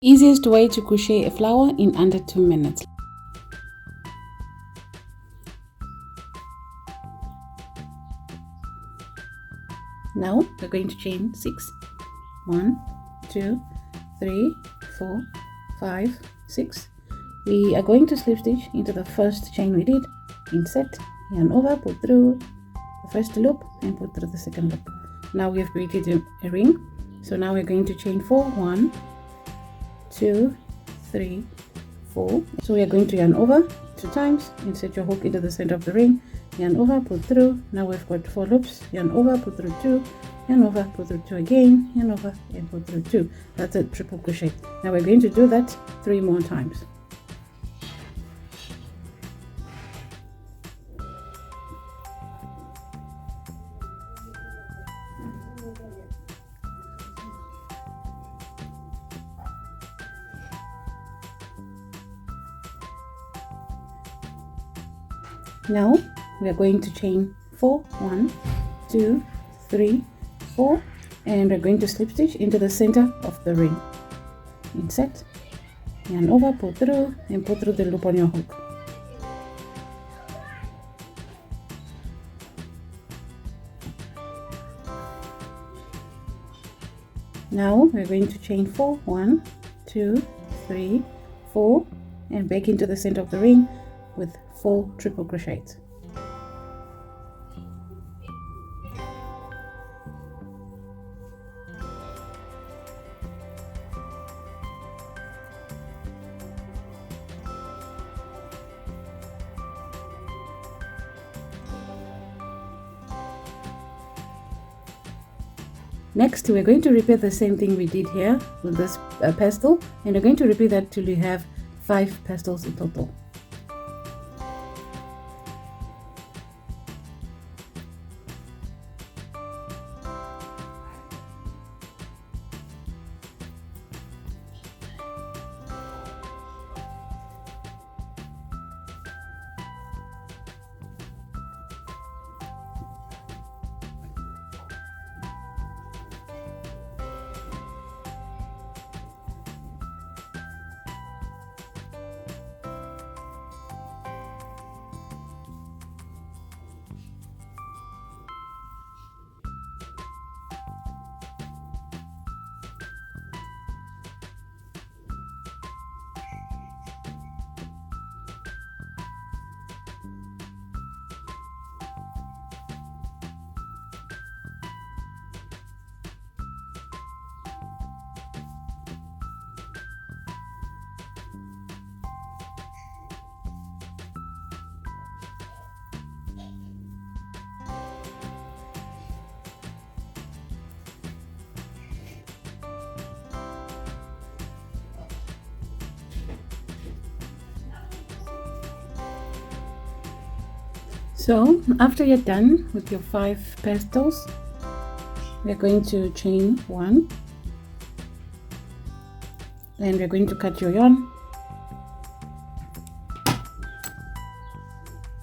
Easiest way to crochet a flower in under 2 minutes. Now we're going to chain 6. 1, 2, 3, 4, 5, 6. We are going to slip stitch into the first chain we did. Insert, yarn over, pull through the first loop and pull through the second loop. Now we have created a ring. So now we're going to chain 4. 1, 2, 3, 4. So we are going to yarn over 2 times, insert your hook into the center of the ring, yarn over, pull through. Now we've got 4 loops, yarn over, pull through 2, yarn over, pull through 2 again, yarn over and pull through 2. That's a triple crochet. Now we're going to do that 3 more times. Now we are going to chain 4. 1, 2, 3, 4, and we're going to slip stitch into the center of the ring. Insert, yarn over, pull through and pull through the loop on your hook. Now we're going to chain 4. 1, 2, 3, 4, and back into the center of the ring with 4 triple crochets. Next, we're going to repeat the same thing we did here with this pestle, and we're going to repeat that till we have 5 pestles in total. So after you're done with your 5 pestles, we're going to chain 1, and we're going to cut your yarn,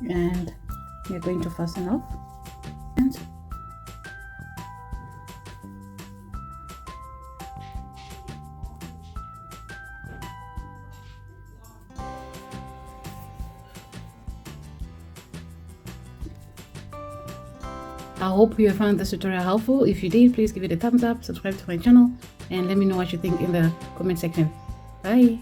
and we're going to fasten off. And I hope you found this tutorial helpful. If you did, please give it a thumbs up, subscribe to my channel, and let me know what you think in the comment section. Bye!